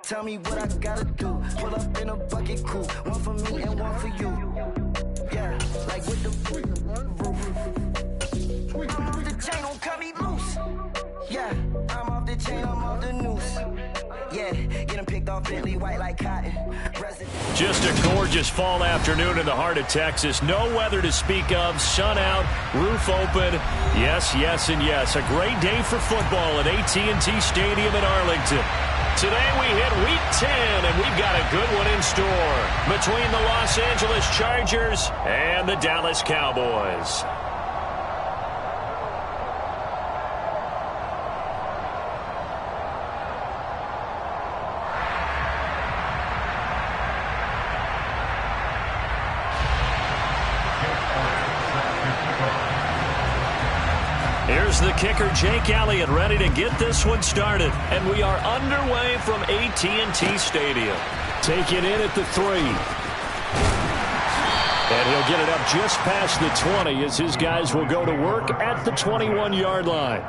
Tell me what I gotta do. Pull up in a bucket crew. One for me and one for you. Yeah, like with the roof. I'm off the chain, don't cut me loose. Yeah, I'm off the chain, I'm off the noose. Yeah, get them picked off Bentley white like cotton. Just a gorgeous fall afternoon in the heart of Texas. No weather to speak of. Sun out, roof open. Yes, yes, and yes. A great day for football at AT&T Stadium in Arlington. Today we hit Week 10, and we've got a good one in store between the Los Angeles Chargers and the Dallas Cowboys. Here's the kicker, Jake Elliott, ready to get this one started. And we are underway from AT&T Stadium. Take it in at the 3. And he'll get it up just past the 20 as his guys will go to work at the 21-yard line.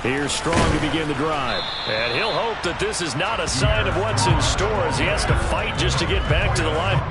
Here's Strong to begin the drive. And he'll hope that this is not a sign of what's in store as he has to fight just to get back to the line.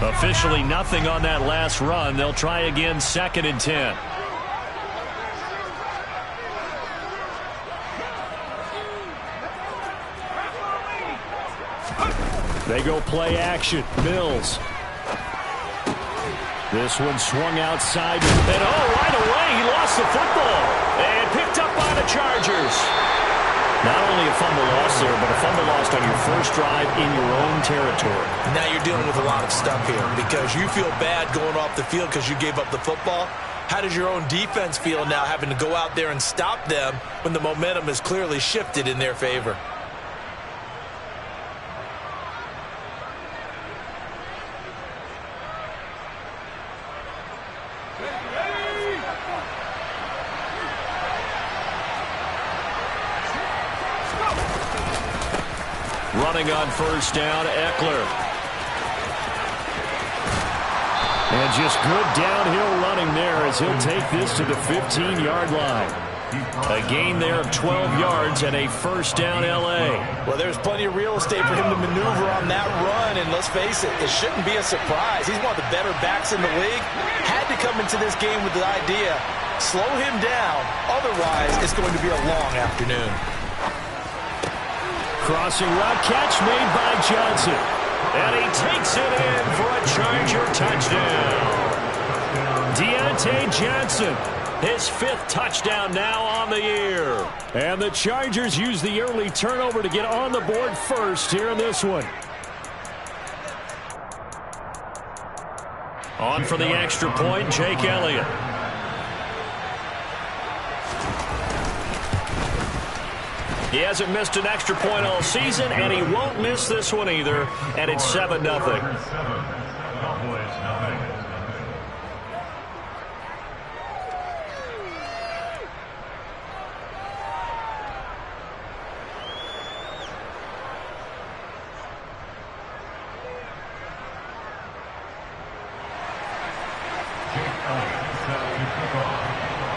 Officially nothing on that last run. They'll try again, 2nd and 10. They go play action. Mills. This one swung outside. And right away, he lost the football. And picked up by the Chargers. Not only a fumble loss there, but a fumble lost on your first drive in your own territory. Now you're dealing with a lot of stuff here because you feel bad going off the field because you gave up the football. How does your own defense feel now having to go out there and stop them when the momentum is clearly shifted in their favor? Running on first down, Eckler. And just good downhill running there as he'll take this to the 15-yard line. A gain there of 12 yards and a first down L.A. Well, there's plenty of real estate for him to maneuver on that run, and let's face it, it shouldn't be a surprise. He's one of the better backs in the league. Had to come into this game with the idea, slow him down, otherwise it's going to be a long afternoon. Crossing route catch made by Johnson. And he takes it in for a Charger touchdown. Deontay Johnson, his 5th touchdown now on the year. And the Chargers use the early turnover to get on the board first here in this one. On for the extra point, Jake Elliott. He hasn't missed an extra point all season, and he won't miss this one either, and it's 7-0.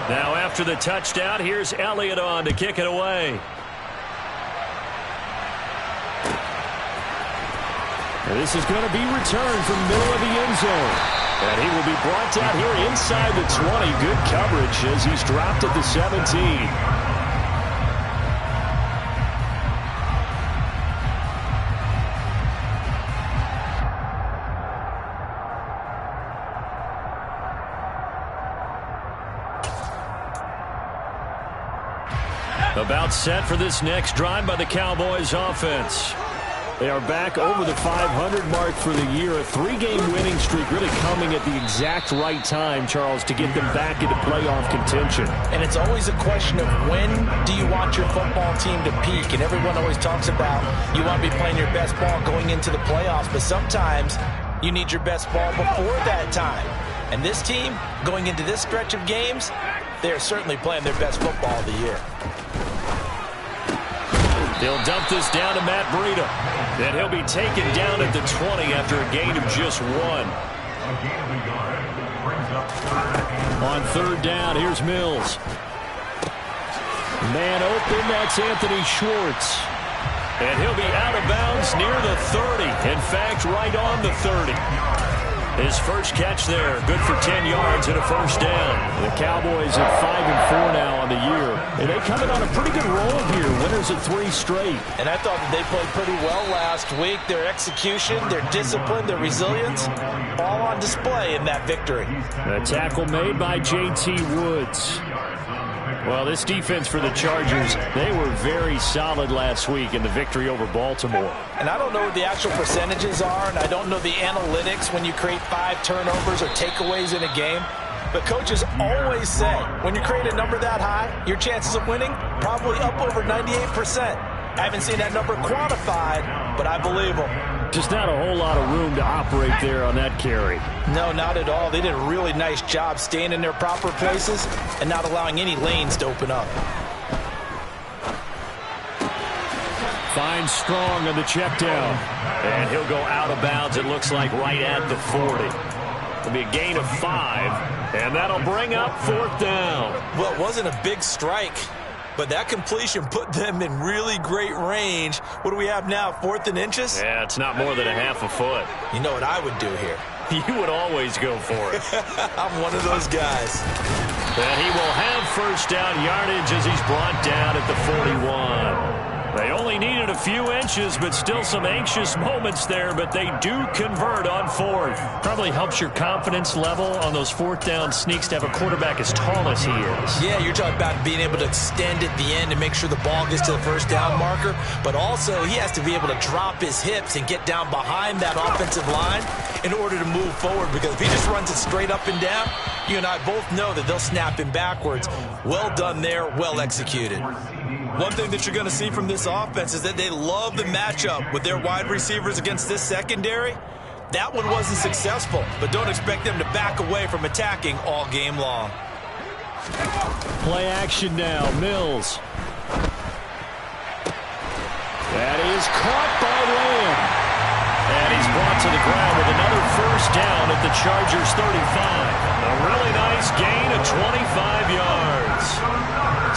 Now after the touchdown, here's Elliott on to kick it away. And this is going to be returned from the middle of the end zone. And he will be brought down here inside the 20. Good coverage as he's dropped at the 17. About set for this next drive by the Cowboys offense. They are back over the 500 mark for the year. A 3-game winning streak really coming at the exact right time, Charles, to get them back into playoff contention. And it's always a question of when do you want your football team to peak? And everyone always talks about you want to be playing your best ball going into the playoffs, but sometimes you need your best ball before that time. And this team, going into this stretch of games, they're certainly playing their best football of the year. They'll dump this down to Matt Breida. Then he'll be taken down at the 20 after a gain of just 1. On 3rd down, here's Mills. Man open, that's Anthony Schwartz. And he'll be out of bounds near the 30. In fact, right on the 30. His first catch there, good for 10 yards and a first down. The Cowboys at 5-4 now on the year. And they come in on a pretty good roll here, winners at 3 straight. And I thought that they played pretty well last week. Their execution, their discipline, their resilience, all on display in that victory. A tackle made by J.T. Woods. Well, this defense for the Chargers, they were very solid last week in the victory over Baltimore. And I don't know what the actual percentages are, and I don't know the analytics when you create 5 turnovers or takeaways in a game. But coaches always say, when you create a number that high, your chances of winning probably up over 98%. I haven't seen that number quantified, but I believe them. Just not a whole lot of room to operate there on that carry. No, not at all. They did a really nice job staying in their proper places and not allowing any lanes to open up. Finds Strong on the check down. And he'll go out of bounds, it looks like, right at the 40. It'll be a gain of 5, and that'll bring up 4th down. Well, it wasn't a big strike, but that completion put them in really great range. What do we have now, 4th and inches? Yeah, it's not more than a half a foot. You know what I would do here? You would always go for it. I'm one of those guys. And he will have first down yardage as he's brought down at the 41. They only needed a few inches, but still some anxious moments there, but they do convert on 4th. Probably helps your confidence level on those 4th down sneaks to have a quarterback as tall as he is. Yeah, you're talking about being able to extend at the end and make sure the ball gets to the first down marker, but also he has to be able to drop his hips and get down behind that offensive line in order to move forward, because if he just runs it straight up and down, you and I both know that they'll snap him backwards. Well done there, well executed. One thing that you're going to see from this offense is that they love the matchup with their wide receivers against this secondary. That one wasn't successful, but don't expect them to back away from attacking all game long. Play action now, Mills. That is caught by Lamb. And he's brought to the ground with another first down at the Chargers 35. A really nice gain of 25 yards.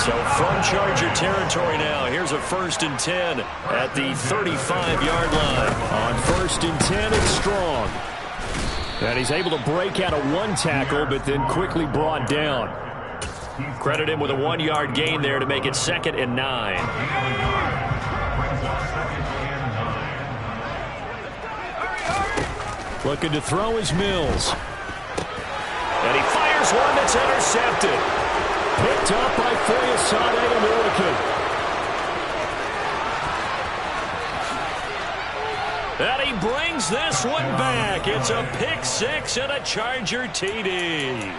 So from Charger territory now, here's a 1st and 10 at the 35-yard line. On 1st and 10, it's Strong. And he's able to break out of 1 tackle, but then quickly brought down. Credit him with a 1-yard gain there to make it 2nd and 9. Looking to throw is Mills. And he fires one that's intercepted. Picked up by Foyesade and Milliken. And he brings this one back. It's a pick 6 and a Charger TD.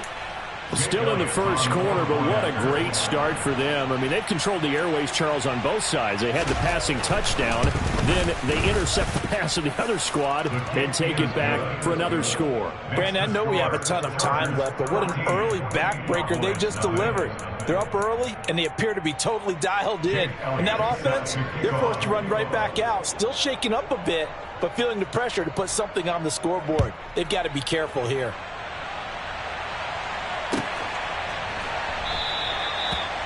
Still in the first quarter, but what a great start for them. I mean, they've controlled the airways, Charles, on both sides. They had the passing touchdown. Then they intercept the pass of the other squad and take it back for another score. Brandon, I know we have a ton of time left, but what an early backbreaker they just delivered. They're up early, and they appear to be totally dialed in. And that offense, they're forced to run right back out, still shaking up a bit, but feeling the pressure to put something on the scoreboard. They've got to be careful here.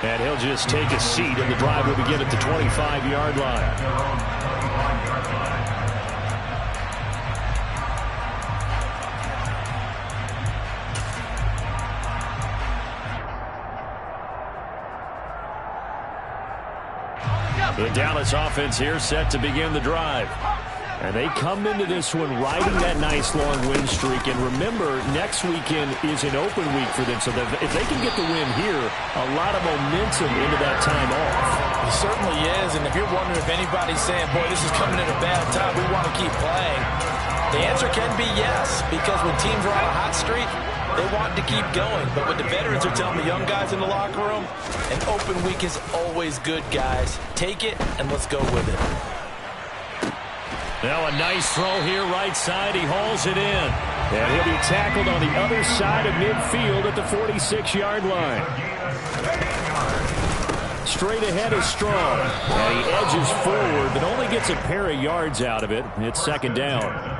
And he'll just take a seat, and the drive will begin at the 25-yard line. The Dallas offense here set to begin the drive. And they come into this one riding that nice long win streak. And remember, next weekend is an open week for them. So that if they can get the win here, a lot of momentum into that time off. It certainly is. And if you're wondering if anybody's saying, boy, this is coming at a bad time, we want to keep playing, the answer can be yes. Because when teams are on a hot streak, they want to keep going. But what the veterans are telling the young guys in the locker room, an open week is always good, guys. Take it, and let's go with it. Now a nice throw here right side. He hauls it in. And he'll be tackled on the other side of midfield at the 46-yard line. Straight ahead is Strong. And he edges forward, but only gets a pair of yards out of it. It's second down.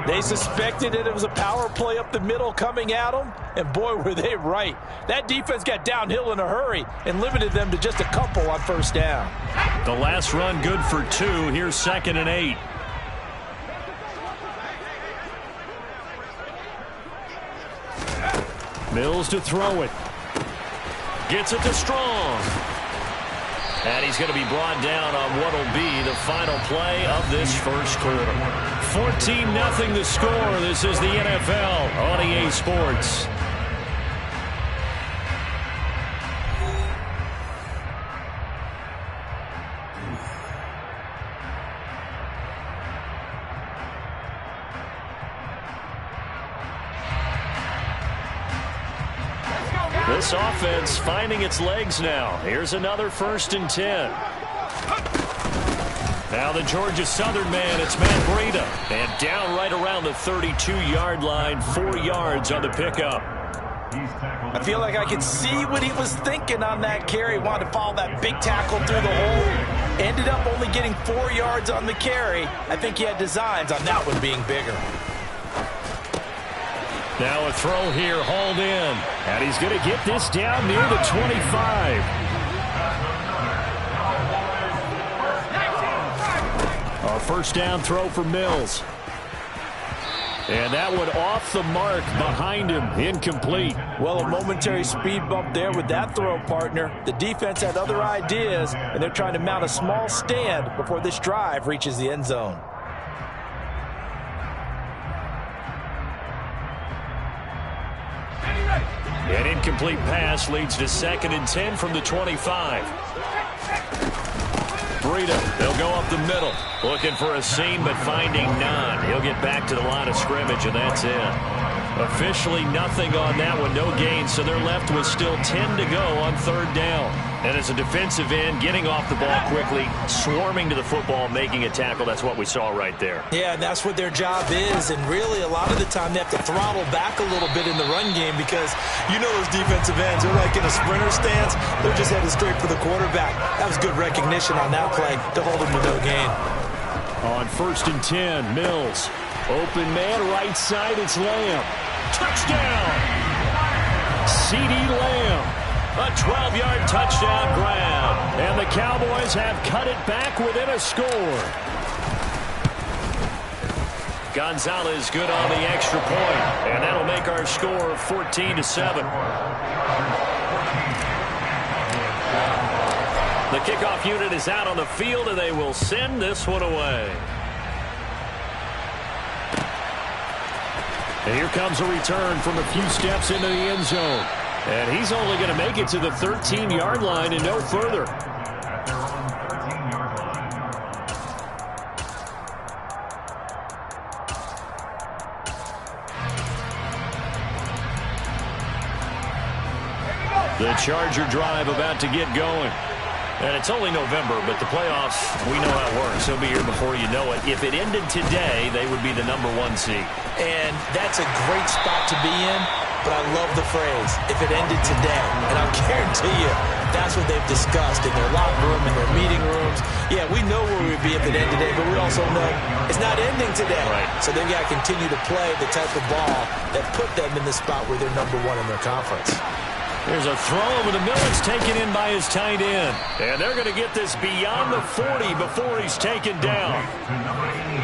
They suspected that it was a power play up the middle coming at them, and boy, were they right. That defense got downhill in a hurry and limited them to just a couple on first down. The last run good for 2. Here's 2nd and 8. Mills to throw it. Gets it to Strong. And he's going to be brought down on what will be the final play of this first quarter. 14-0 the score. This is the NFL on EA Sports. This offense finding its legs now. Here's another 1st and 10. Now the Georgia Southern man, it's Matt Breida. And down right around the 32-yard line, 4 yards on the pickup. I feel like I could see what he was thinking on that carry. Wanted to follow that big tackle through the hole. Ended up only getting 4 yards on the carry. I think he had designs on that one being bigger. Now a throw here, hauled in. And he's going to get this down near the 25. A first down throw for Mills. And that one off the mark behind him, incomplete. Well, a momentary speed bump there with that throw, partner. The defense had other ideas, and they're trying to mount a small stand before this drive reaches the end zone. An incomplete pass leads to 2nd and 10 from the 25. Breida, they'll go up the middle. Looking for a seam, but finding none. He'll get back to the line of scrimmage, and that's it. Officially nothing on that one, no gain, so they're left with still 10 to go on 3rd down. And as a defensive end, getting off the ball quickly, swarming to the football, making a tackle, that's what we saw right there. Yeah, and that's what their job is, and really a lot of the time they have to throttle back a little bit in the run game because you know those defensive ends, they're like in a sprinter stance, they're just headed straight for the quarterback. That was good recognition on that play to hold them to no gain. On 1st and 10, Mills. Open man, right side, it's Lamb. Touchdown! C.D. Lamb. A 12-yard touchdown grab. And the Cowboys have cut it back within a score. Gonzalez good on the extra point. And that'll make our score 14-7. The kickoff unit is out on the field, and they will send this one away. And here comes a return from a few steps into the end zone. And he's only going to make it to the 13-yard line and no further. The Charger drive about to get going. And it's only November, but the playoffs, we know how it works. They'll be here before you know it. If it ended today, they would be the #1 seed. And that's a great spot to be in, but I love the phrase, if it ended today. And I'll guarantee you, that's what they've discussed in their locker room, in their meeting rooms. Yeah, we know where we'd be if it ended today, but we also know it's not ending today. Right. So they've got to continue to play the type of ball that put them in the spot where they're #1 in their conference. There's a throw over the middle. It's taken in by his tight end. And they're going to get this beyond the 40 before he's taken down.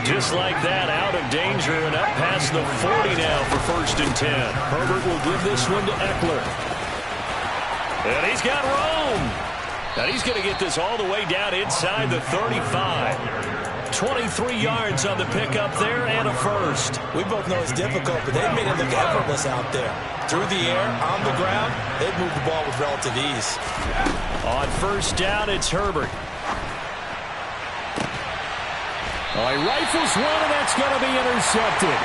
Just like that, out of danger and up past the 40 now for 1st and 10. Herbert will give this one to Eckler. And he's got room. And he's going to get this all the way down inside the 35. 23 yards on the pickup there and a first. We both know it's difficult, but they've made it look effortless out there. Through the air, on the ground, they've moved the ball with relative ease. On 1st down, it's Herbert. He rifles one, and that's going to be intercepted.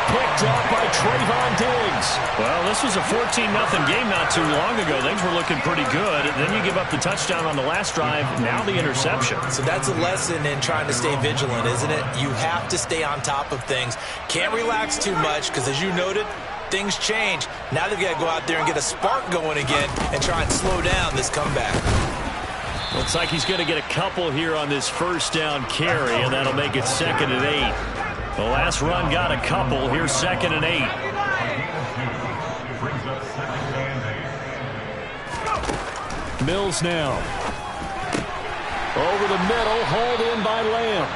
Picked up by Trayvon Diggs. Well, this was a 14-0 game not too long ago. Things were looking pretty good. Then you give up the touchdown on the last drive. Now the interception. So that's a lesson in trying to stay vigilant, isn't it? You have to stay on top of things. Can't relax too much because, as you noted, things change. Now they've got to go out there and get a spark going again and try and slow down this comeback. Looks like he's going to get a couple here on this 1st down carry, and that'll make it 2nd and 8. The last run got a couple. Here's 2nd and 8. Mills now. Over the middle, hauled in by Lamb.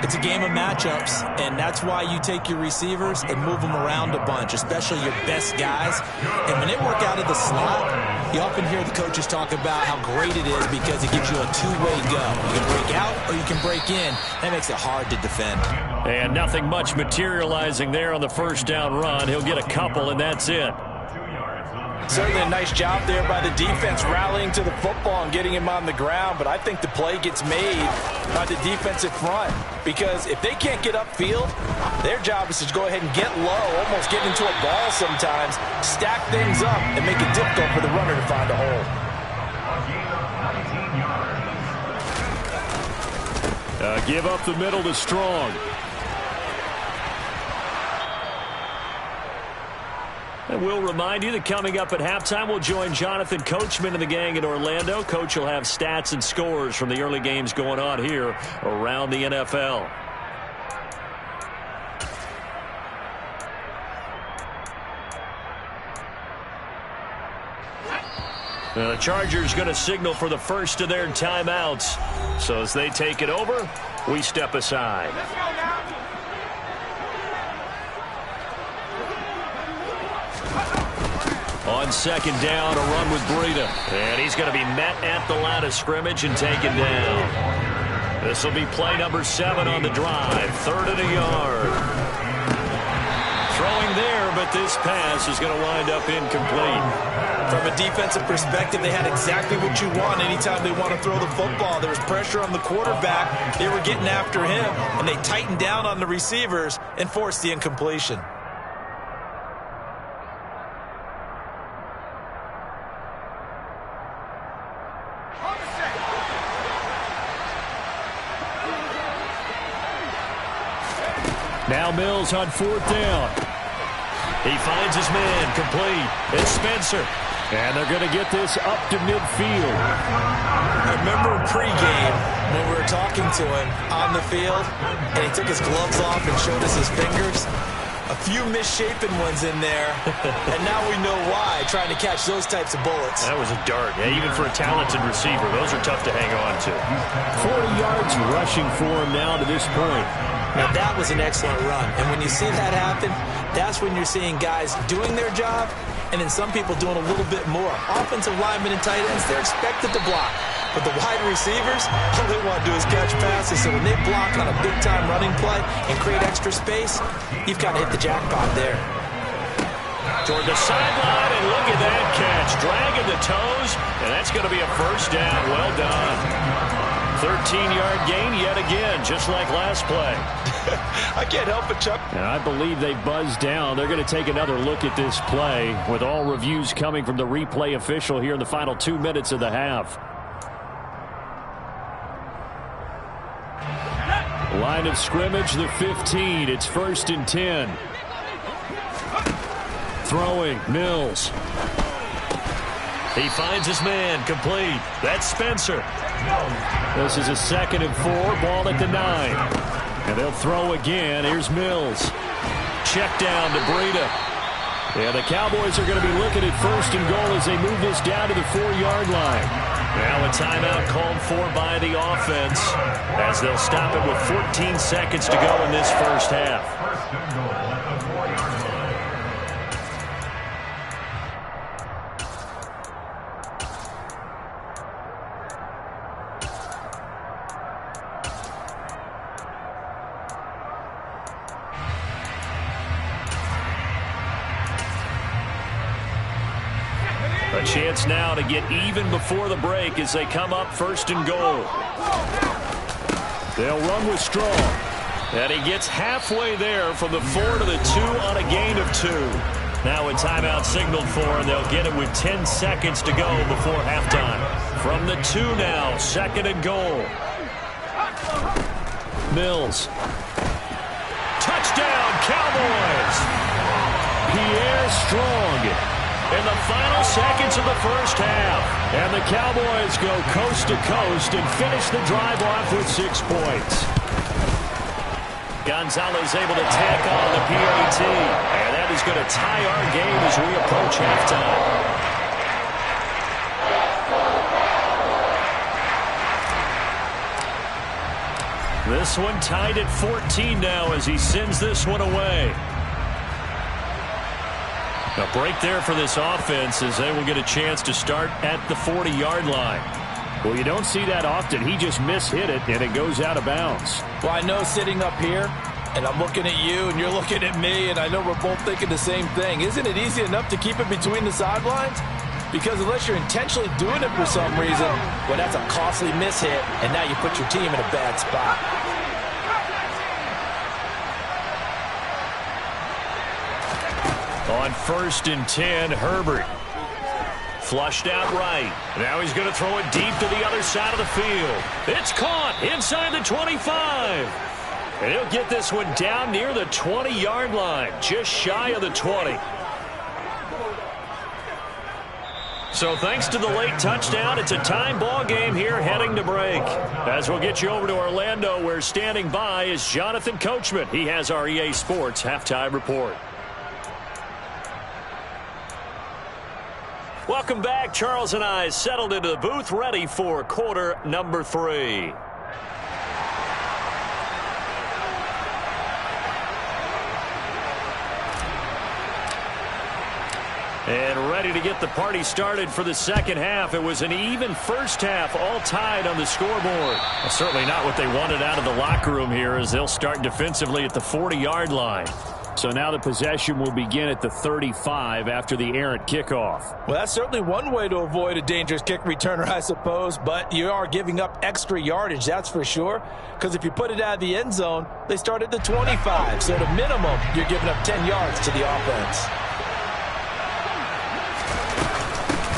It's a game of matchups, and that's why you take your receivers and move them around a bunch, especially your best guys. And when they work out of the slot, you often hear the coaches talk about how great it is because it gives you a two-way go. You can break out or you can break in. That makes it hard to defend. And nothing much materializing there on the 1st down run. He'll get a couple, and that's it. Certainly a nice job there by the defense rallying to the football and getting him on the ground, but I think the play gets made by the defensive front because if they can't get upfield, their job is to go ahead and get low, almost get into a ball sometimes, stack things up, and make it difficult for the runner to find a hole. Give up the middle to Strong. And we'll remind you that coming up at halftime, we'll join Jonathan Coachman and the gang in Orlando. Coach will have stats and scores from the early games going on here around the NFL. The Chargers going to signal for the first of their timeouts. So as they take it over, we step aside. On 2nd down, a run with Breida. And he's going to be met at the line of scrimmage and taken down. This will be play number 7 on the drive. 3rd and a yard. Throwing there, but this pass is going to wind up incomplete. From a defensive perspective, they had exactly what you want anytime they want to throw the football. There was pressure on the quarterback. They were getting after him, and they tightened down on the receivers and forced the incompletion. Now Mills on 4th down. He finds his man, complete. It's Spencer. And they're going to get this up to midfield. I remember pregame when we were talking to him on the field, and he took his gloves off and showed us his fingers. A few misshapen ones in there, and now we know why, trying to catch those types of bullets. That was a dart. Yeah, even for a talented receiver, those are tough to hang on to. 40 yards rushing for him now to this point. Now, that was an excellent run, and when you see that happen, that's when you're seeing guys doing their job, and then some people doing a little bit more. Offensive linemen and tight ends, they're expected to block. But the wide receivers, all they want to do is catch passes. So when they block on a big-time running play and create extra space, you've got to hit the jackpot there. Toward the sideline, and look at that catch. Dragging the toes, and that's going to be a 1st down. Well done. 13-yard gain yet again, just like last play. I can't help it, Chuck. And I believe they buzzed down. They're going to take another look at this play with all reviews coming from the replay official here in the final 2 minutes of the half. Line of scrimmage, the 15. It's 1st and 10. Throwing, Mills. He finds his man, complete. That's Spencer. This is a 2nd and 4, ball at the 9. And they'll throw again. Here's Mills. Check down to Breida. Yeah, the Cowboys are going to be looking at 1st and goal as they move this down to the 4-yard line. Now a timeout called for by the offense as they'll stop it with 14 seconds to go in this first half. A chance now to get even before the break as they come up 1st and goal. They'll run with Strong. And he gets halfway there from the 4 to the 2 on a gain of 2. Now a timeout signaled for, and they'll get it with 10 seconds to go before halftime. From the 2 now, 2nd and goal. Mills. Touchdown, Cowboys! Pierre Strong in the final seconds of the first half. And the Cowboys go coast to coast and finish the drive off with 6 points. Gonzalez able to tack on the PAT. And that is going to tie our game as we approach halftime. This one tied at 14 now as he sends this one away. A break there for this offense as they will get a chance to start at the 40-yard line. Well, you don't see that often. He just mishit it, and it goes out of bounds. Well, I know sitting up here, and I'm looking at you, and you're looking at me, and I know we're both thinking the same thing. Isn't it easy enough to keep it between the sidelines? Because unless you're intentionally doing it for some reason, well, that's a costly mishit, and now you put your team in a bad spot. On 1st and 10, Herbert. Flushed out right. Now he's going to throw it deep to the other side of the field. It's caught inside the 25. And he'll get this one down near the 20-yard line, just shy of the 20. So thanks to the late touchdown, it's a time ball game here heading to break. As we'll get you over to Orlando, where standing by is Jonathan Coachman. He has our EA Sports halftime report. Welcome back. Charles and I settled into the booth, ready for quarter number 3. And ready to get the party started for the second half. It was an even first half, all tied on the scoreboard. Well, certainly not what they wanted out of the locker room here as they'll start defensively at the 40-yard line. So now the possession will begin at the 35 after the errant kickoff. Well, that's certainly one way to avoid a dangerous kick returner, I suppose, but you are giving up extra yardage, that's for sure, because if you put it out of the end zone, they start at the 25, so at a minimum, you're giving up 10 yards to the offense.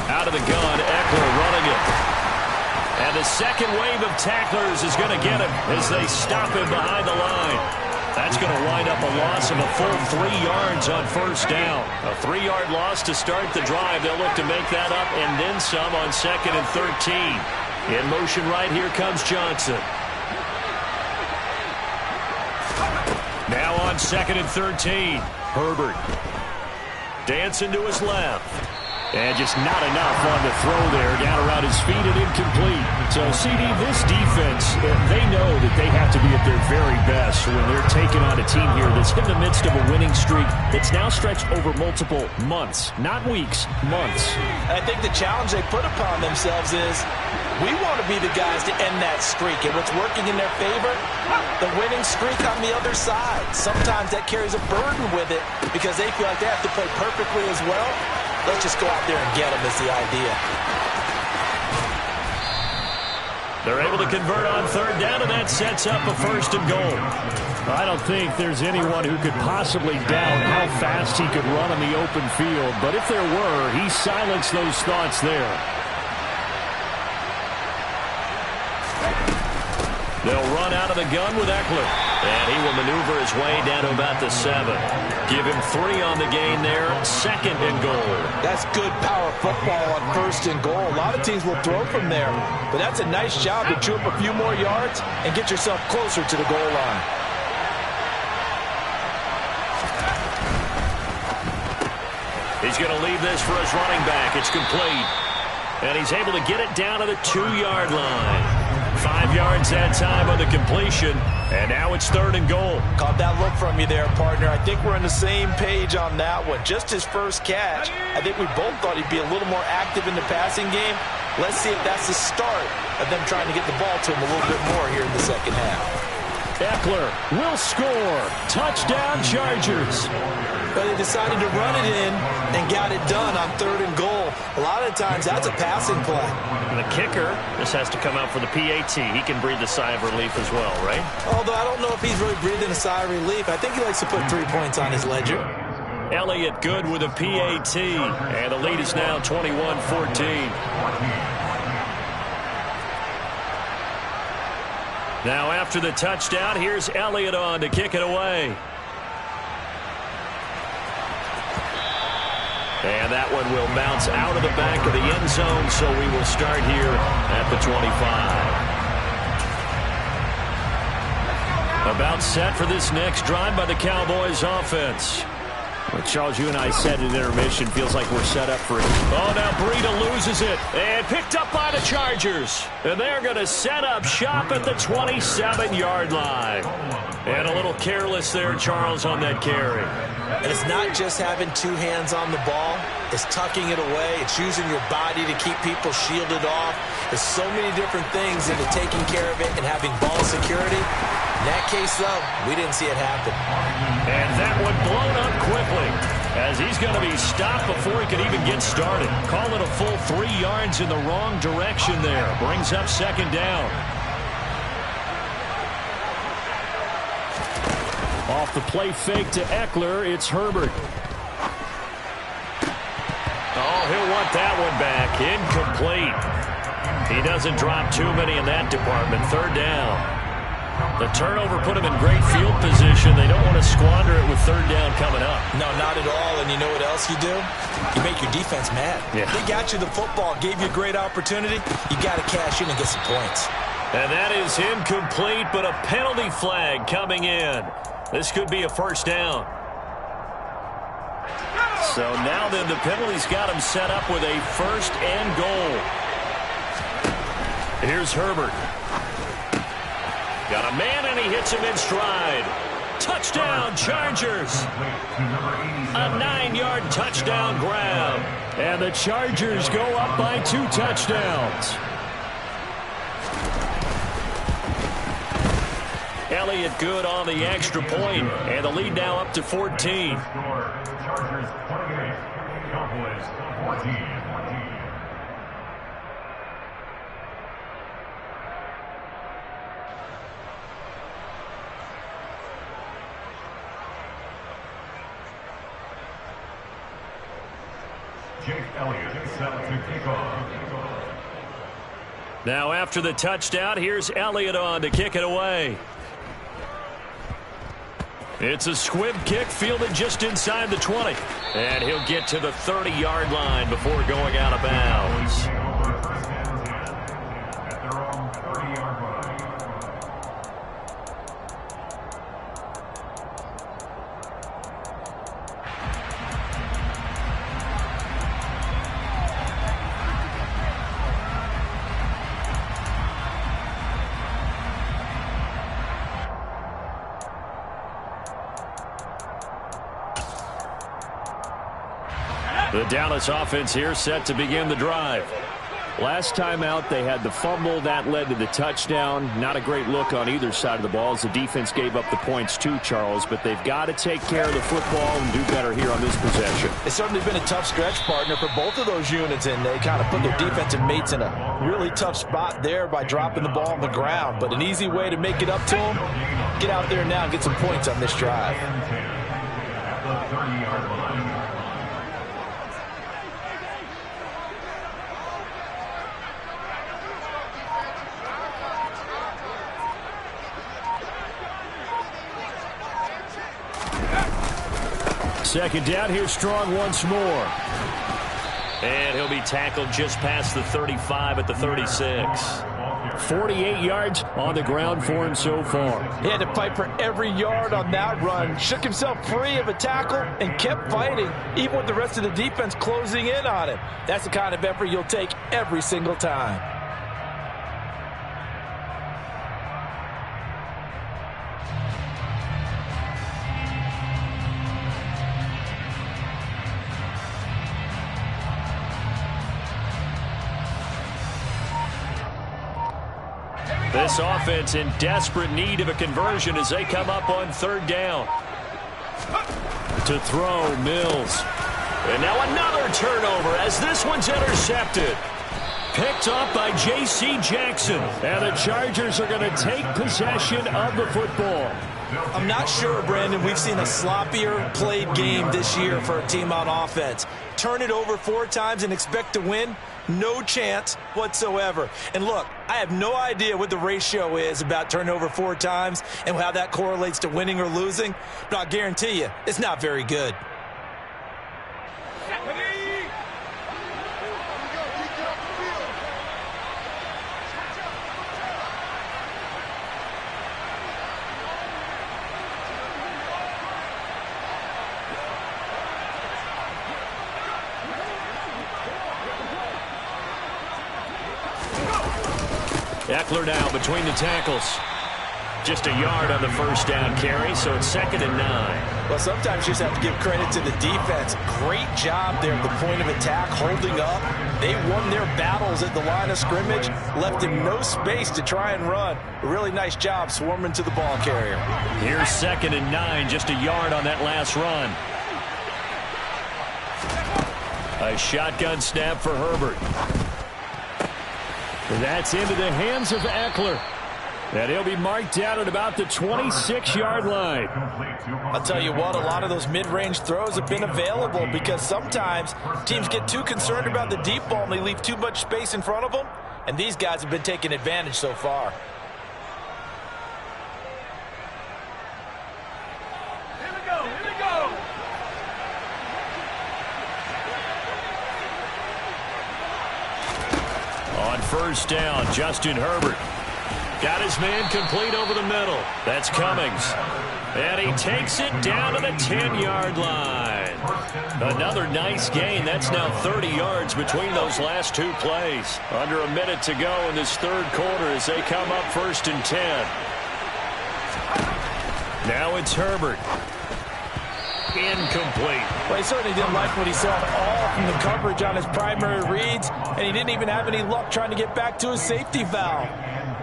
Out of the gun, Eckler running it. And the second wave of tacklers is going to get him as they stop him behind the line. That's going to wind up a loss of a full 3 yards on first down. A 3-yard loss to start the drive. They'll look to make that up and then some on 2nd and 13. In motion right, here comes Johnson. Now on 2nd and 13. Herbert. Dancing to his left. And just not enough on the throw there. Down around his feet and incomplete. So, CD, this defense, they know that they have to be at their very best when they're taking on a team here that's in the midst of a winning streak that's now stretched over multiple months. Not weeks, months. I think the challenge they put upon themselves is we want to be the guys to end that streak. And what's working in their favor? The winning streak on the other side. Sometimes that carries a burden with it because they feel like they have to play perfectly as well. Let's just go out there and get them is the idea. They're able to convert on third down, and that sets up a first and goal. I don't think there's anyone who could possibly doubt how fast he could run on the open field. But if there were, he silenced those thoughts there. They'll run out of the gun with Eckler. And he will maneuver his way down to about the 7. Give him 3 on the gain there. Second and goal. That's good power football on first and goal. A lot of teams will throw from there. But that's a nice job to chew up a few more yards and get yourself closer to the goal line. He's going to leave this for his running back. It's complete. And he's able to get it down to the 2-yard line. 5 yards that time on the completion. And now it's third and goal. Caught that look from you there, partner. I think we're on the same page on that one. Just his first catch. I think we both thought he'd be a little more active in the passing game. Let's see if that's the start of them trying to get the ball to him a little bit more here in the second half. Eckler will score. Touchdown, Chargers. But they decided to run it in and got it done on third and goal. A lot of times that's a passing play. And the kicker just has to come out for the PAT. He can breathe a sigh of relief as well, right? Although I don't know if he's really breathing a sigh of relief. I think he likes to put 3 points on his ledger. Elliott good with a PAT. And the lead is now 21-14. Now after the touchdown, here's Elliott on to kick it away. And that one will bounce out of the back of the end zone, so we will start here at the 25. About set for this next drive by the Cowboys offense. Well, Charles, you and I said at intermission, feels like we're set up for it. Oh, now Breida loses it. And picked up by the Chargers. And they're going to set up shop at the 27-yard line. And a little careless there, Charles, on that carry. It's not just having 2 hands on the ball. It's tucking it away. It's using your body to keep people shielded off. There's so many different things into taking care of it and having ball security. In that case, though, we didn't see it happen. And that one blown up quickly as he's going to be stopped before he can even get started. Call it a full 3 yards in the wrong direction there. Brings up second down. Off the play fake to Eckler, it's Herbert. Oh, he'll want that one back. Incomplete. He doesn't drop too many in that department. Third down. The turnover put him in great field position. They don't want to squander it with third down coming up. No, not at all. And you know what else you do? You make your defense mad. Yeah. They got you the football, gave you a great opportunity. You got to cash in and get some points. And that is incomplete, but a penalty flag coming in. This could be a first down. So now then the penalty's got him set up with a first and goal. Here's Herbert. Got a man and he hits him in stride. Touchdown, Chargers. A 9-yard touchdown grab. And the Chargers go up by 2 touchdowns. Elliott good on the extra point, and the lead now up to 14. Chargers 28, Cowboys 14. Jake Elliott set to kick off. Now after the touchdown, here's Elliott on to kick it away. It's a squib kick fielded just inside the 20. And he'll get to the 30-yard line before going out of bounds. At their own 30-yard line. The Dallas offense here set to begin the drive. Last time out, they had the fumble. That led to the touchdown. Not a great look on either side of the ball as the defense gave up the points too, Charles. But they've got to take care of the football and do better here on this possession. It's certainly been a tough stretch, partner, for both of those units, and they kind of put their defensive mates in a really tough spot there by dropping the ball on the ground. But an easy way to make it up to them, get out there now and get some points on this drive. At the 30-yard line. Second down, here's Strong once more. And he'll be tackled just past the 35 at the 36. 48 yards on the ground for him so far. He had to fight for every yard on that run. Shook himself free of a tackle and kept fighting, even with the rest of the defense closing in on him. That's the kind of effort you'll take every single time. This offense in desperate need of a conversion as they come up on third down. To throw, Mills. And now another turnover as this one's intercepted. Picked up by J.C. Jackson. And the Chargers are going to take possession of the football. I'm not sure, Brandon, we've seen a sloppier played game this year for a team on offense. Turn it over 4 times and expect to win? No chance whatsoever. And look, I have no idea what the ratio is about turning over 4 times and how that correlates to winning or losing, but I'll guarantee you, it's not very good. Eckler now between the tackles. Just a yard on the first down carry, so it's 2nd and 9. Well, sometimes you just have to give credit to the defense. Great job there at the point of attack, holding up. They won their battles at the line of scrimmage, left him no space to try and run. A really nice job swarming to the ball carrier. Here's 2nd and 9, just a yard on that last run. A shotgun snap for Herbert. That's into the hands of Eckler. And he'll be marked down at about the 26-yard line. I'll tell you what, a lot of those mid-range throws have been available because sometimes teams get too concerned about the deep ball and they leave too much space in front of them. And these guys have been taking advantage so far. Here we go, here we go. On first down, Justin Herbert. Got his man complete over the middle. That's Cummings. And he takes it down to the 10-yard line. Another nice gain. That's now 30 yards between those last 2 plays. Under a minute to go in this third quarter as they come up 1st and 10. Now it's Herbert. Incomplete. Well, he certainly didn't like what he saw at all from the coverage on his primary reads, and he didn't even have any luck trying to get back to his safety valve.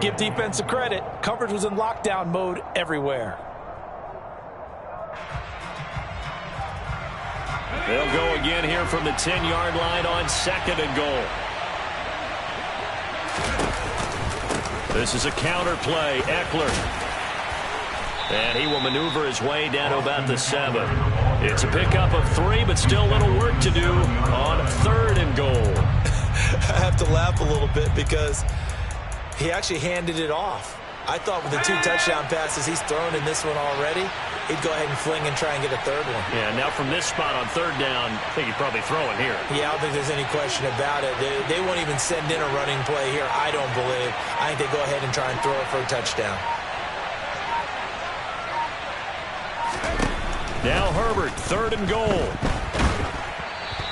Give defense a credit. Coverage was in lockdown mode everywhere. They'll go again here from the 10-yard line on 2nd and goal. This is a counter play. Eckler. And he will maneuver his way down to about the 7. It's a pickup of 3, but still a little work to do on 3rd and goal. I have to laugh a little bit because he actually handed it off. I thought with the 2 touchdown passes he's thrown in this one already, he'd go ahead and fling and try and get a 3rd one. Yeah, now from this spot on 3rd down, I think he'd probably throw it here. Yeah, I don't think there's any question about it. They won't even send in a running play here, I don't believe. I think they go ahead and try and throw it for a touchdown. Now Herbert, 3rd and goal.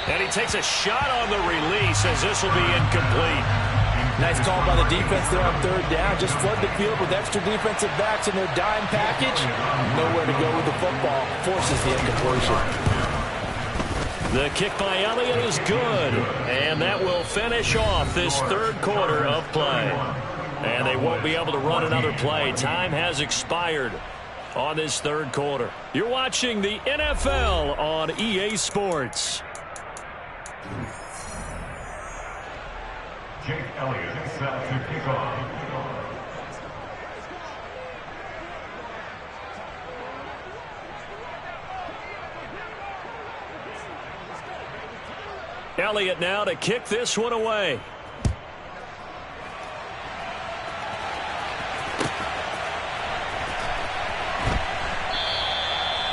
And he takes a shot on the release as this will be incomplete. Nice call by the defense there on 3rd down. Just flood the field with extra defensive backs in their dime package. Nowhere to go with the football. Forces the incompletion. The kick by Elliott is good. And that will finish off this third quarter of play. And they won't be able to run another play. Time has expired on this third quarter. You're watching the NFL on EA Sports. Jake Elliott set to kick off. Elliott now to kick this one away.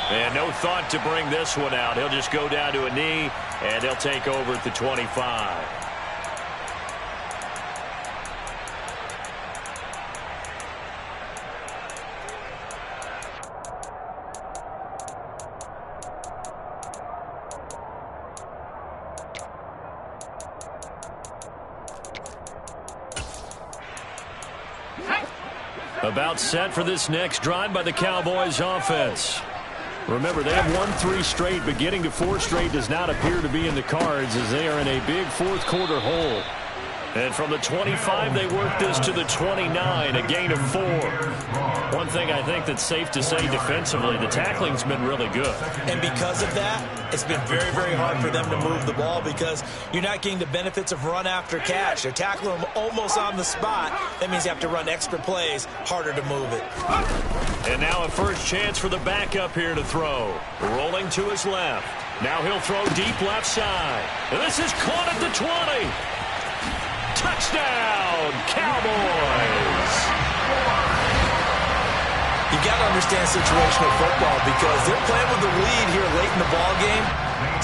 And no thought to bring this one out. He'll just go down to a knee, and he'll take over at the 25. About set for this next drive by the Cowboys offense. Remember, they have won 3 straight, but getting to 4 straight does not appear to be in the cards as they are in a big fourth quarter hole. And from the 25, they work this to the 29, a gain of 4. One thing I think that's safe to say defensively, the tackling's been really good. And because of that, it's been very, very hard for them to move the ball because you're not getting the benefits of run after catch. They're tackling them almost on the spot. That means you have to run extra plays, harder to move it. And now a first chance for the backup here to throw. Rolling to his left. Now he'll throw deep left side. And this is caught at the 20. Touchdown, Cowboys! You got to understand situational football because they're playing with the lead here late in the ball game.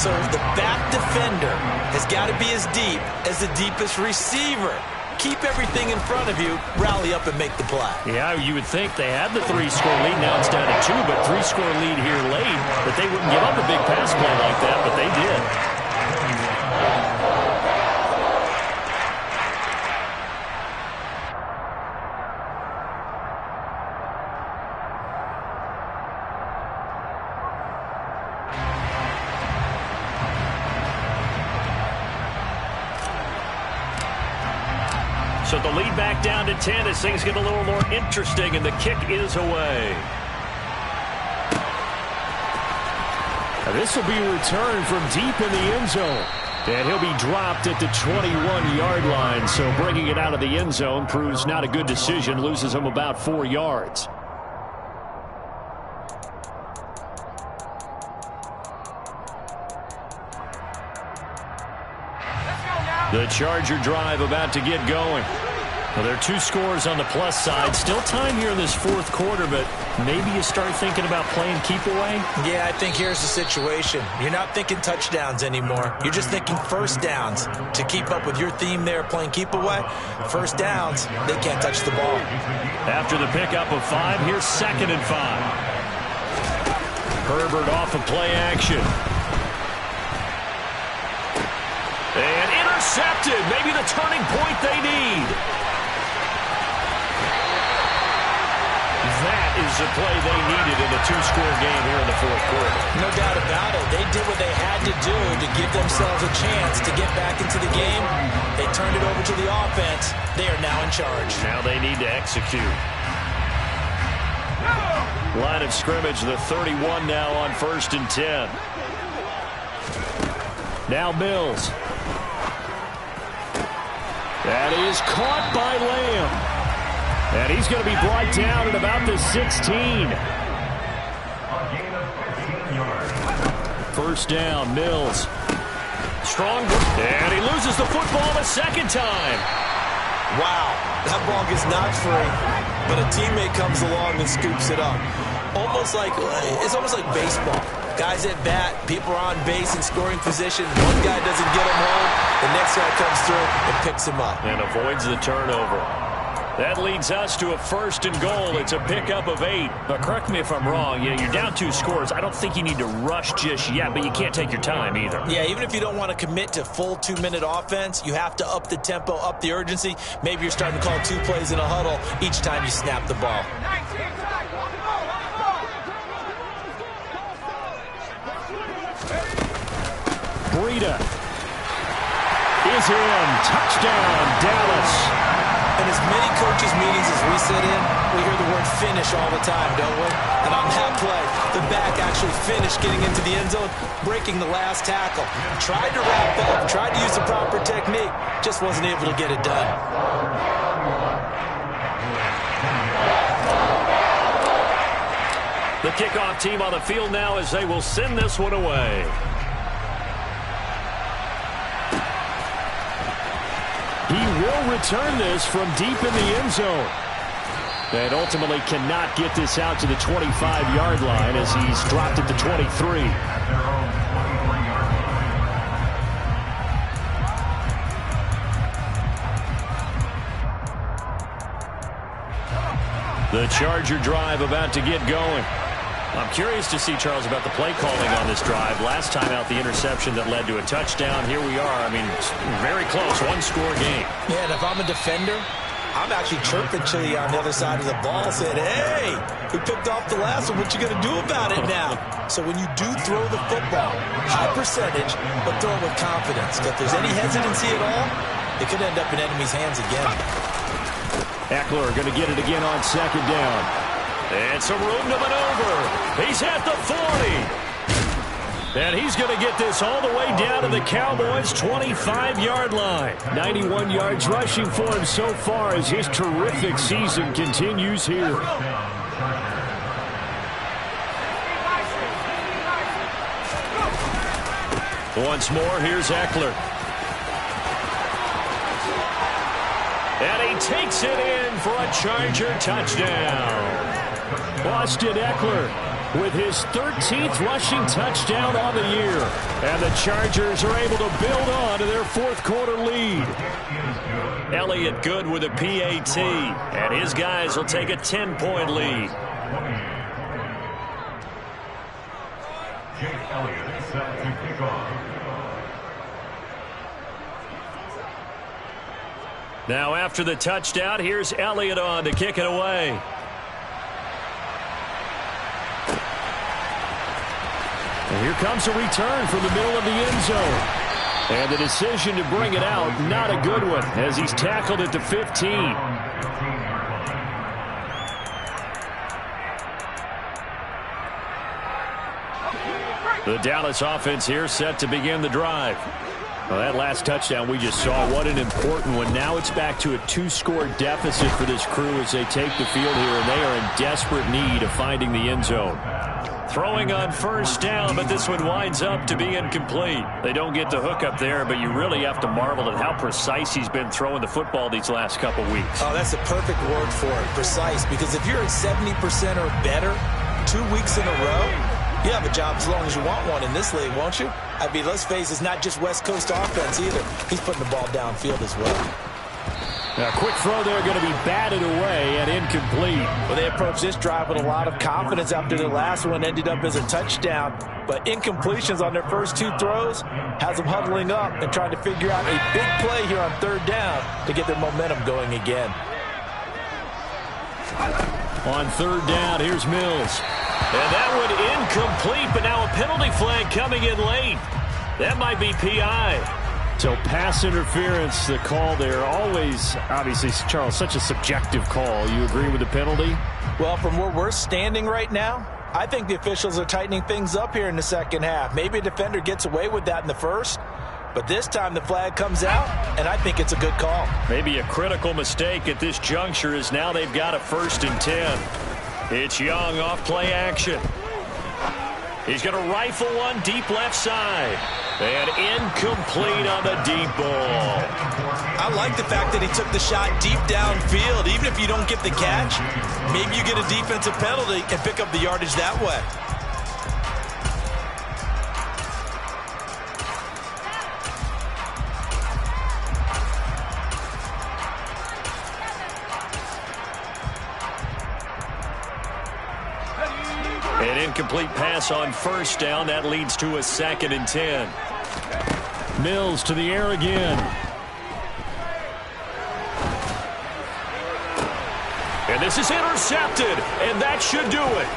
So the back defender has got to be as deep as the deepest receiver. Keep everything in front of you, rally up and make the play. Yeah, you would think they had the 3-score lead. Now it's down to 2, but 3-score lead here late. That they wouldn't give up a big pass play like that, but they did. So the lead back down to 10 as things get a little more interesting, and the kick is away. Now this will be returned from deep in the end zone. And he'll be dropped at the 21-yard line. So bringing it out of the end zone proves not a good decision. Loses him about 4 yards. The Charger drive about to get going. Well, there are 2 scores on the plus side. Still time here in this fourth quarter, but maybe you start thinking about playing keep away? Yeah, I think here's the situation. You're not thinking touchdowns anymore. You're just thinking first downs. To keep up with your theme there, playing keep away, first downs, they can't touch the ball. After the pickup of 5, here's 2nd and 5. Herbert off of play action. And intercepted. Maybe the turning point they need. That is the play they needed in a 2-score game here in the fourth quarter. No doubt about it. They did what they had to do to give themselves a chance to get back into the game. They turned it over to the offense. They are now in charge. Now they need to execute. Line of scrimmage, the 31 now on 1st and 10. Now Mills. That is caught by Lamb. And he's going to be brought down at about the 16. First down, Mills. Strong. And he loses the football a second time. Wow, that ball gets knocked free, but a teammate comes along and scoops it up. It's almost like baseball. Guys at bat, people are on base in scoring position. One guy doesn't get him home, the next guy comes through and picks him up. And avoids the turnover. That leads us to a 1st and goal. It's a pickup of 8. But correct me if I'm wrong. Yeah, you're down 2 scores. I don't think you need to rush just yet, but you can't take your time either. Yeah, even if you don't want to commit to full 2-minute offense, you have to up the tempo, up the urgency. Maybe you're starting to call 2 plays in a huddle each time you snap the ball. Breida is in. Touchdown, Dallas. In as many coaches' meetings as we sit in, we hear the word finish all the time, don't we? And on that play, the back actually finished getting into the end zone, breaking the last tackle. Tried to wrap up, tried to use the proper technique, just wasn't able to get it done. The kickoff team on the field now as they will send this one away. He will return this from deep in the end zone. And ultimately cannot get this out to the 25-yard line as he's dropped at the 23. The Charger drive about to get going. I'm curious to see, Charles, about the play calling on this drive. Last time out, the interception that led to a touchdown. Here we are. I mean, very close, one-score game. Yeah, and if I'm a defender, I'm actually chirping Chili on the other side of the ball, saying, hey, we picked off the last one. What you going to do about it now? So when you do throw the football, high percentage, but throw it with confidence. If there's any hesitancy at all, it could end up in enemy's hands again. Eckler going to get it again on second down. And some room to maneuver. He's at the 40. And he's going to get this all the way down to the Cowboys' 25-yard line. 91 yards rushing for him so far as his terrific season continues here. Once more, here's Eckler. And he takes it in for a Charger touchdown. Austin Eckler with his 13th rushing touchdown on the year. And the Chargers are able to build on to their fourth-quarter lead. Elliott good with a PAT. And his guys will take a 10-point lead. Jake Elliott set to kick off. Now after the touchdown, here's Elliott on to kick it away. And here comes a return from the middle of the end zone. And the decision to bring it out, not a good one, as he's tackled at the 15. The Dallas offense here set to begin the drive. Well, that last touchdown we just saw, what an important one. Now it's back to a two-score deficit for this crew as they take the field here, and they are in desperate need of finding the end zone. Throwing on first down, but this one winds up to be incomplete. They don't get the hook up there, but you really have to marvel at how precise he's been throwing the football these last couple weeks. Oh, that's a perfect word for it, precise, because if you're at 70% or better 2 weeks in a row, you have a job as long as you want one in this league, won't you? I mean, let's face it, it's not just West Coast offense either. He's putting the ball downfield as well. A quick throw there going to be batted away and incomplete. Well, they approached this drive with a lot of confidence after the last one ended up as a touchdown. But incompletions on their first two throws has them huddling up and trying to figure out a big play here on third down to get their momentum going again. On third down, here's Mills. And that one incomplete, but now a penalty flag coming in late. That might be PI. So pass interference, the call there. Always, obviously, Charles, such a subjective call. You agree with the penalty? Well, from where we're standing right now, I think the officials are tightening things up here in the second half. Maybe a defender gets away with that in the first, but this time the flag comes out, and I think it's a good call. Maybe a critical mistake at this juncture is now they've got a 1st and 10. It's Young off play action. He's going to rifle one deep left side. And incomplete on the deep ball. I like the fact that he took the shot deep downfield. Even if you don't get the catch, maybe you get a defensive penalty and pick up the yardage that way. An incomplete pass on first down. That leads to a 2nd and 10. Mills to the air again. And this is intercepted, and that should do it.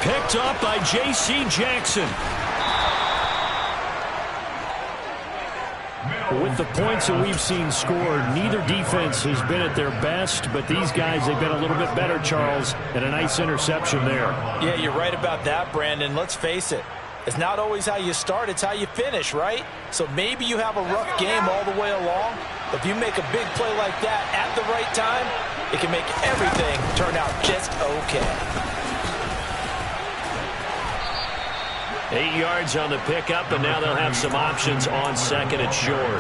Picked up by J.C. Jackson. With the points that we've seen scored, neither defense has been at their best, but these guys, they've been a little bit better, Charles, and a nice interception there. Yeah, you're right about that, Brandon. Let's face it. It's not always how you start, it's how you finish, right? So maybe you have a rough game all the way along, but if you make a big play like that at the right time, it can make everything turn out just okay. 8 yards on the pickup, and now they'll have some options on second and short.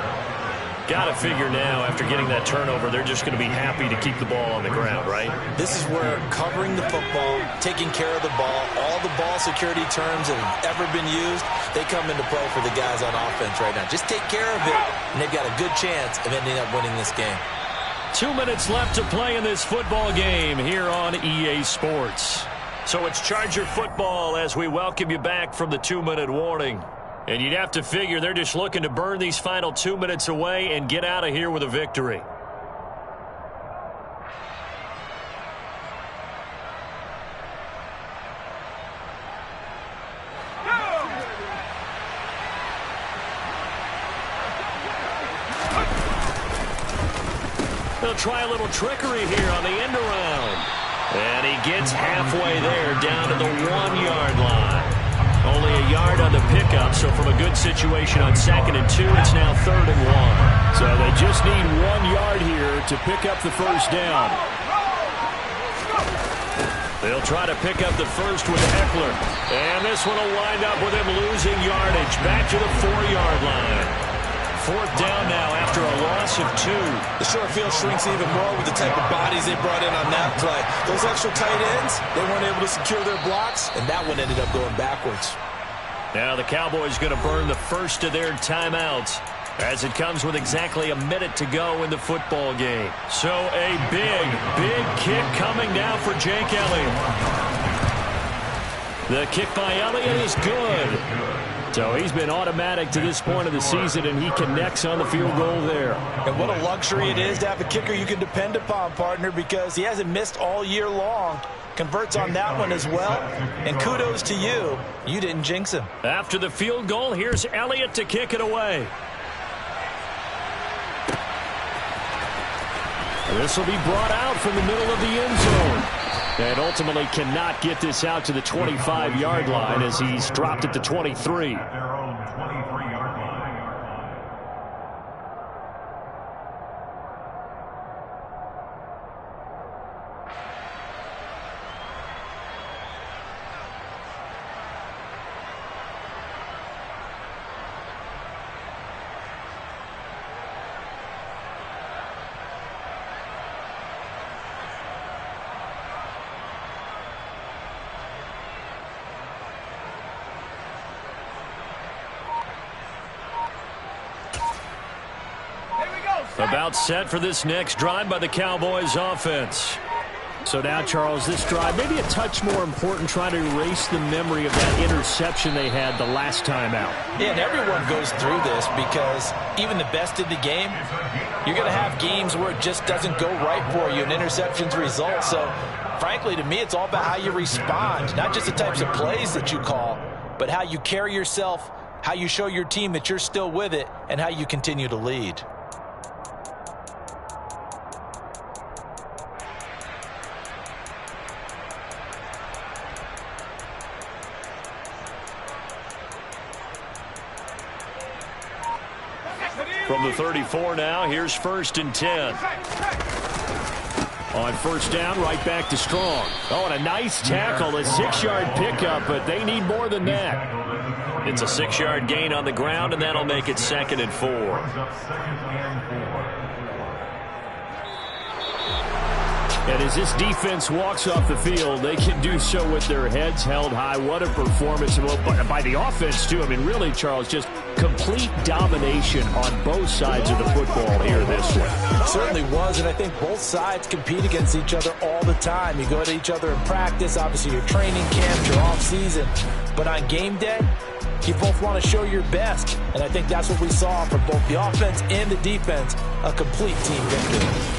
Got to figure now, after getting that turnover, they're just going to be happy to keep the ball on the ground, right? This is where covering the football, taking care of the ball, all the ball security terms that have ever been used, they come into play for the guys on offense right now. Just take care of it, and they've got a good chance of ending up winning this game. 2 minutes left to play in this football game here on EA Sports. So it's Charger football as we welcome you back from the 2-minute warning. And you'd have to figure they're just looking to burn these final 2 minutes away and get out of here with a victory. They'll try a little trickery here on the end around. And he gets halfway there, down to the 1-yard line. Only a yard on the pickup, so from a good situation on 2nd and 2, it's now 3rd and 1. So they just need 1 yard here to pick up the first down. They'll try to pick up the first with Eckler. And this one will wind up with him losing yardage. Back to the 4-yard line. 4th down now after a loss of 2. The short field shrinks even more with the type of bodies they brought in on that play. Those extra tight ends, they weren't able to secure their blocks, and that one ended up going backwards. Now the Cowboys going to burn the first of their timeouts as it comes with exactly a minute to go in the football game. So a big kick coming down for Jake Elliott. The kick by Elliott is good. So he's been automatic to this point of the season, and he connects on the field goal there. And what a luxury it is to have a kicker you can depend upon, partner, because he hasn't missed all year long. Converts on that one as well. And kudos to you. You didn't jinx him. After the field goal, here's Elliott to kick it away. This will be brought out from the middle of the end zone. And ultimately cannot get this out to the 25-yard line as he's dropped at the 23. Their own 23-yard line. About set for this next drive by the Cowboys offense. So now, Charles, this drive maybe a touch more important, trying to erase the memory of that interception they had the last time out. Yeah, and everyone goes through this because even the best in the game, you're going to have games where it just doesn't go right for you and interceptions result. So, frankly, to me, it's all about how you respond, not just the types of plays that you call, but how you carry yourself, how you show your team that you're still with it, and how you continue to lead. From the 34 now, here's 1st and 10. On 1st down, right back to Strong. Oh, and a nice tackle, a 6-yard pickup, but they need more than that. It's a 6-yard gain on the ground, and that'll make it 2nd and 4. And as this defense walks off the field, they can do so with their heads held high. What a performance by the offense, too. I mean, really, Charles, just complete domination on both sides of the football here this one. It certainly was, and I think both sides compete against each other all the time. You go at each other in practice, obviously your training camp, your off-season. But on game day, you both want to show your best. And I think that's what we saw from both the offense and the defense, a complete team victory.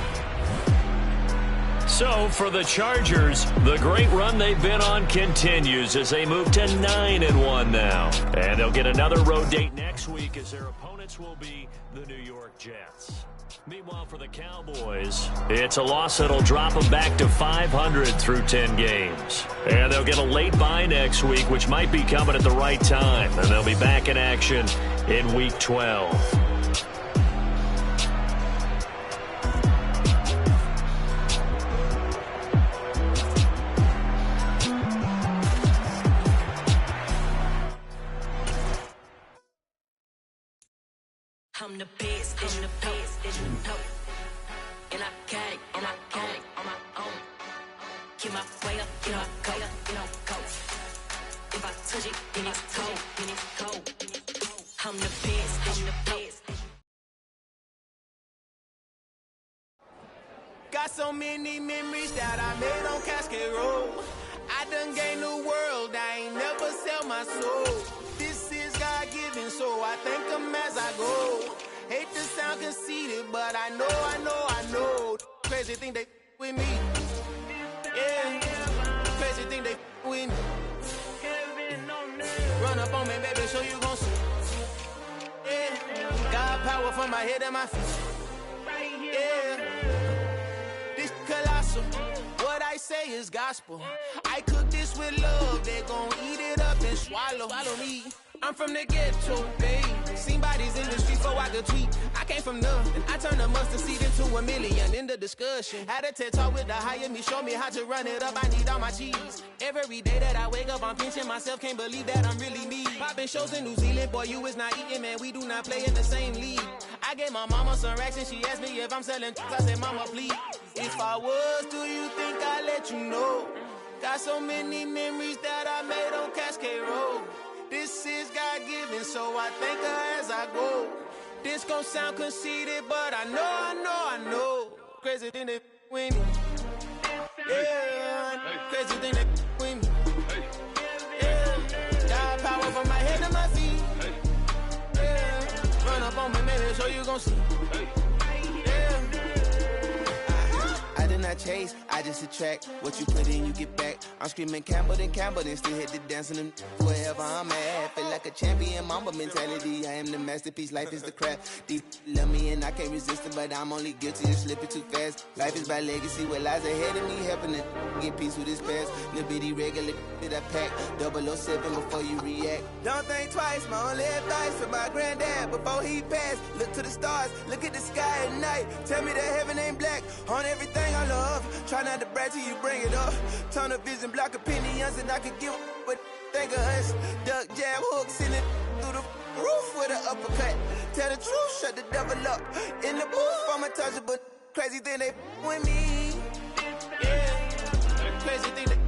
So for the Chargers, the great run they've been on continues as they move to 9-1 now. And they'll get another road date next week as their opponents will be the New York Jets. Meanwhile, for the Cowboys, it's a loss that'll drop them back to 500 through 10 games. And they'll get a late bye next week, which might be coming at the right time. And they'll be back in action in Week 12. I'm the best, I'm the best, you know. And I got it, on my own. Get my way up, get my go, go. If I touch it, then it's cold, I'm the best, I'm the best. Got so many memories that I made on Cascade Road. I done gained the world, I ain't never sell my soul. This is God-given, so I thank him as I go. Hate to sound conceited, but I know. Crazy thing they with me. Yeah, crazy thing they with me. Run up on me, baby, so you gon' see. Yeah, God power from my head and my feet. Yeah, this colossal. What I say is gospel. I cook this with love, they gon' eat it up and swallow me. I'm from the ghetto, babe. Seen bodies in the streets before I could tweet. I came from nothing. I turned a mustard seed into $1 million in the discussion. Had a TED talk with the higher me, show me how to run it up. I need all my cheese. Every day that I wake up, I'm pinching myself. Can't believe that I'm really me. Popping shows in New Zealand, boy, you is not eating, man. We do not play in the same league. I gave my mama some racks and she asked me if I'm selling. I said, mama, please. If I was, do you think I'd let you know? Got so many memories that I made on Cascade Road. This is God-given, so I thank her as I go. This gon' sound conceited, but I know. Crazy thing they with me. Yeah, crazy thing they with me. Yeah, God power from my head to my feet. Yeah, run up on me, maybe, so you gon' see. I did not chase, I just attract. What you put in, you get back. I'm screaming Campbell, then still hit the dancing and wherever I'm at. Feel like a champion, mamba mentality. I am the masterpiece, life is the crap. Deep love me and I can't resist it, but I'm only guilty of slipping too fast. Life is by legacy, what lies ahead of me, helping to get peace with this past. Little bitty regular that I pack, 007 before you react. Don't think twice, my only advice for my granddad before he passed. Look to the stars, look at the sky at night. Tell me that heaven ain't black on everything I love. Try not to brag till you bring it up. Tunnel vision, block opinions, and I could give but think of us. Duck jab hooks in it through the roof with an uppercut. Tell the truth, shut the devil up. In the booth, I'm untouchable. Crazy thing they with me. Yeah, crazy thing they